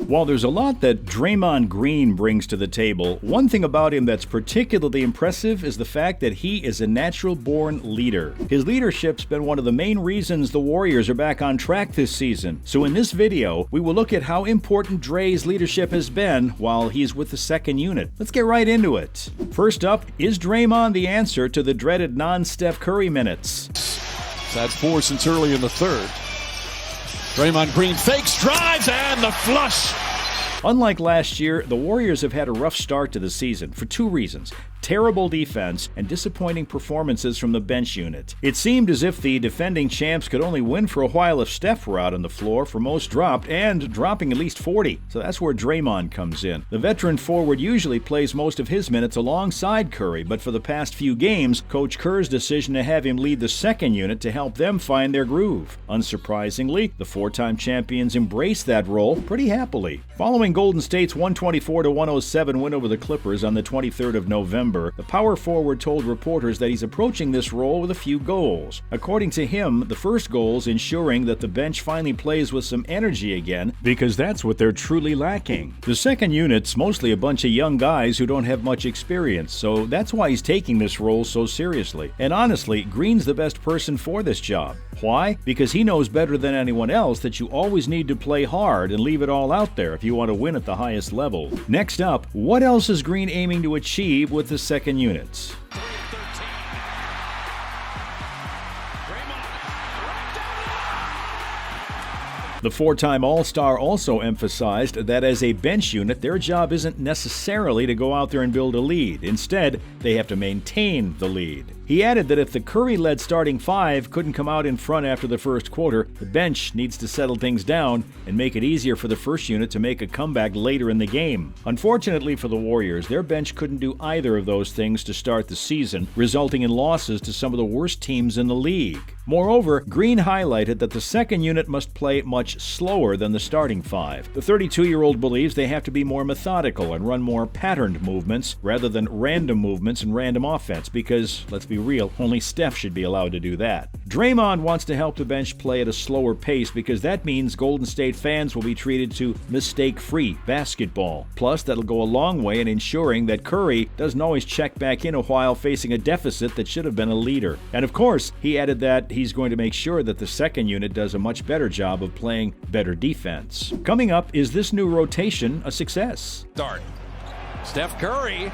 While there's a lot that Draymond Green brings to the table, one thing about him that's particularly impressive is the fact that he is a natural-born leader. His leadership's been one of the main reasons the Warriors are back on track this season. So in this video, we will look at how important Dray's leadership has been while he's with the second unit. Let's get right into it. First up, is Draymond the answer to the dreaded non-Steph Curry minutes? That's 4 since early in the third. Draymond Green fakes, drives, and the flush. Unlike last year, the Warriors have had a rough start to the season for two reasons: terrible defense and disappointing performances from the bench unit. It seemed as if the defending champs could only win for a while if Steph were out on the floor for most dropped, and dropping at least 40. So that's where Draymond comes in. The veteran forward usually plays most of his minutes alongside Curry, but for the past few games, Coach Kerr's decision to have him lead the second unit to help them find their groove. Unsurprisingly, the four-time champions embraced that role pretty happily. Following Golden State's 124-107 win over the Clippers on the 23rd of November, the power forward told reporters that he's approaching this role with a few goals. According to him, the first goal is ensuring that the bench finally plays with some energy again, because that's what they're truly lacking. The second unit's mostly a bunch of young guys who don't have much experience, so that's why he's taking this role so seriously. And honestly, Green's the best person for this job. Why? Because he knows better than anyone else that you always need to play hard and leave it all out there if you want to win at the highest level. Next up, what else is Green aiming to achieve with the second units? The four-time All-Star also emphasized that as a bench unit, their job isn't necessarily to go out there and build a lead. Instead, they have to maintain the lead. He added that if the Curry-led starting five couldn't come out in front after the first quarter, the bench needs to settle things down and make it easier for the first unit to make a comeback later in the game. Unfortunately for the Warriors, their bench couldn't do either of those things to start the season, resulting in losses to some of the worst teams in the league. Moreover, Green highlighted that the second unit must play much slower than the starting five. The 32-year-old believes they have to be more methodical and run more patterned movements rather than random movements and random offense because, let's be real, only Steph should be allowed to do that. Draymond wants to help the bench play at a slower pace because that means Golden State fans will be treated to mistake-free basketball. Plus, that'll go a long way in ensuring that Curry doesn't always check back in a while facing a deficit that should have been a leader. And of course, he added that he's going to make sure that the second unit does a much better job of playing better defense. Coming up, is this new rotation a success? Start. Steph Curry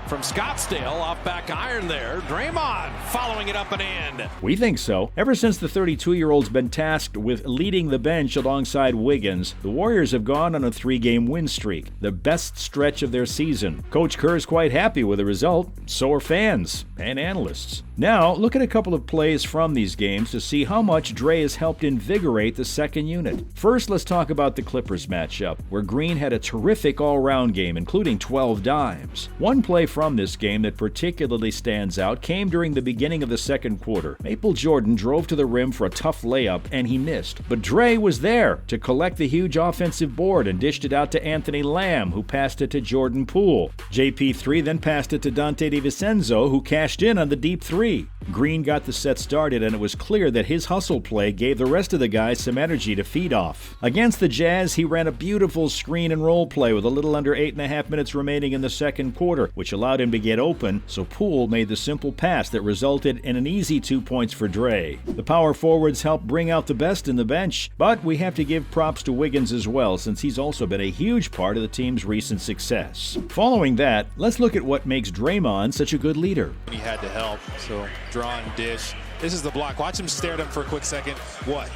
from Scottsdale off back iron there. Draymond following it up and in. We think so. Ever since the 32-year-old's been tasked with leading the bench alongside Wiggins, the Warriors have gone on a 3-game win streak, the best stretch of their season. Coach Kerr is quite happy with the result. So are fans and analysts. Now, look at a couple of plays from these games to see how much Dray has helped invigorate the second unit. First, let's talk about the Clippers matchup, where Green had a terrific all-around game, including 12 dimes. One play from this game that particularly stands out came during the beginning of the second quarter. Maple Jordan drove to the rim for a tough layup, and he missed. But Dray was there to collect the huge offensive board and dished it out to Anthony Lamb, who passed it to Jordan Poole. JP3 then passed it to Dante DiVincenzo, who cashed in on the deep three. Green got the set started, and it was clear that his hustle play gave the rest of the guys some energy to feed off. Against the Jazz, he ran a beautiful screen and roll play with a little under 8.5 minutes remaining in the second quarter, which allowed him to get open, so Poole made the simple pass that resulted in an easy 2 points for Dray. The power forwards helped bring out the best in the bench, but we have to give props to Wiggins as well, since he's also been a huge part of the team's recent success. Following that, let's look at what makes Draymond such a good leader. He had to help, so draw and dish. This is the block. Watch him stare at him for a quick second. What?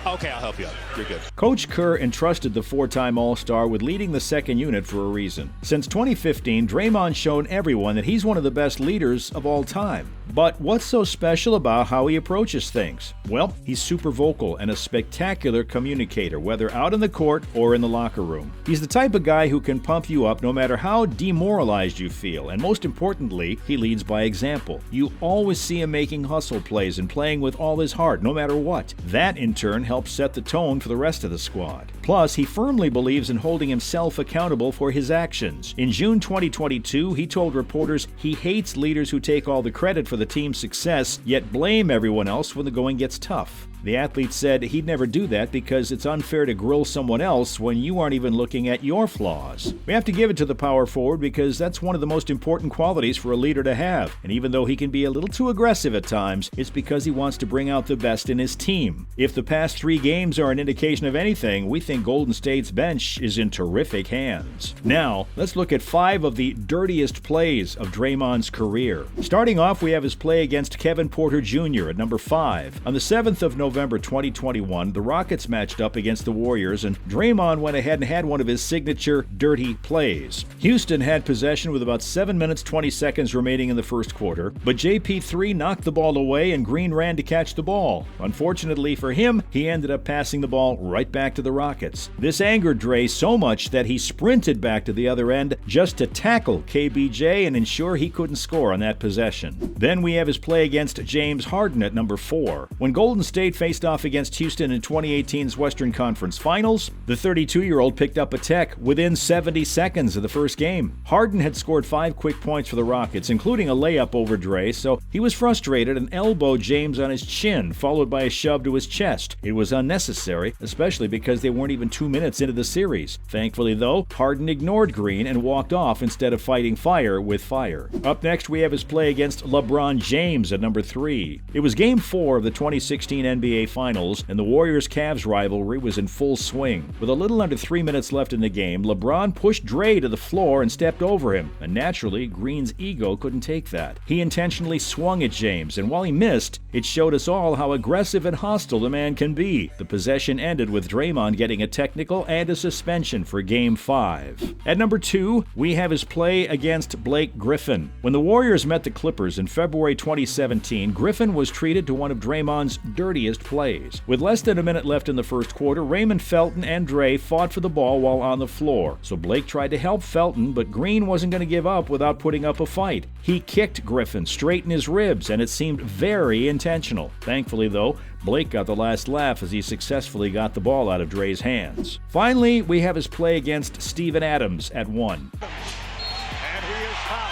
Okay, I'll help you out. You're good. Coach Kerr entrusted the four-time All-Star with leading the second unit for a reason. Since 2015, Draymond's shown everyone that he's one of the best leaders of all time. But what's so special about how he approaches things? Well, he's super vocal and a spectacular communicator, whether out in the court or in the locker room. He's the type of guy who can pump you up no matter how demoralized you feel, and most importantly, he leads by example. You always see him making hustle plays and playing with all his heart, no matter what. That, in turn, helps set the tone for the rest of the squad. Plus, he firmly believes in holding himself accountable for his actions. In June 2022, he told reporters he hates leaders who take all the credit for the team's success, yet blame everyone else when the going gets tough. The athlete said he'd never do that because it's unfair to grill someone else when you aren't even looking at your flaws. We have to give it to the power forward because that's one of the most important qualities for a leader to have. And even though he can be a little too aggressive at times, it's because he wants to bring out the best in his team. If the past 3 games are an indication of anything, we think Golden State's bench is in terrific hands. Now, let's look at 5 of the dirtiest plays of Draymond's career. Starting off, we have his play against Kevin Porter Jr. at number 5. On the 7th of November 2021, the Rockets matched up against the Warriors, and Draymond went ahead and had one of his signature dirty plays. Houston had possession with about 7 minutes 20 seconds remaining in the first quarter, but JP3 knocked the ball away and Green ran to catch the ball. Unfortunately for him, he ended up passing the ball right back to the Rockets. This angered Dray so much that he sprinted back to the other end just to tackle KBJ and ensure he couldn't score on that possession. Then we have his play against James Harden at number 4. When Golden State faced off against Houston in 2018's Western Conference Finals, the 32-year-old picked up a tech within 70 seconds of the first game. Harden had scored 5 quick points for the Rockets, including a layup over Dray, so he was frustrated and elbowed James on his chin, followed by a shove to his chest. It was unnecessary, especially because they weren't even 2 minutes into the series. Thankfully, though, Harden ignored Green and walked off instead of fighting fire with fire. Up next, we have his play against LeBron James at number 3. It was Game 4 of the 2016 NBA Finals, and the Warriors-Cavs rivalry was in full swing. With a little under 3 minutes left in the game, LeBron pushed Dray to the floor and stepped over him, and naturally, Green's ego couldn't take that. He intentionally swung at James, and while he missed, it showed us all how aggressive and hostile the man can be. The possession ended with Draymond getting a technical and a suspension for Game 5. At number 2, we have his play against Blake Griffin. When the Warriors met the Clippers in February 2017, Griffin was treated to one of Draymond's dirtiest plays. With less than a minute left in the first quarter, Raymond Felton and Dray fought for the ball while on the floor. So Blake tried to help Felton, but Green wasn't going to give up without putting up a fight. He kicked Griffin straight in his ribs, and it seemed very intentional. Thankfully, though, Blake got the last laugh as he successfully got the ball out of Dray's hands. Finally, we have his play against Steven Adams at 1. And he is out.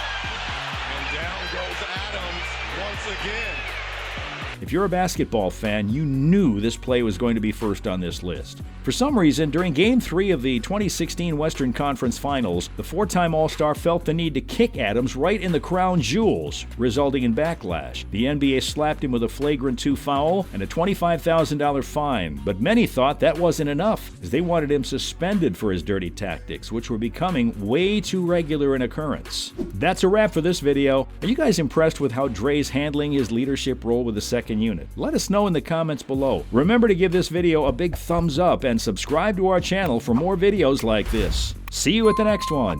And down goes Adams once again. If you're a basketball fan, you knew this play was going to be first on this list. For some reason, during Game 3 of the 2016 Western Conference Finals, the 4-time All-Star felt the need to kick Adams right in the crown jewels, resulting in backlash. The NBA slapped him with a flagrant 2 foul and a $25,000 fine, but many thought that wasn't enough, as they wanted him suspended for his dirty tactics, which were becoming way too regular an occurrence. That's a wrap for this video. Are you guys impressed with how Dray's handling his leadership role with the second unit? Let us know in the comments below. Remember to give this video a big thumbs up and subscribe to our channel for more videos like this. See you at the next one.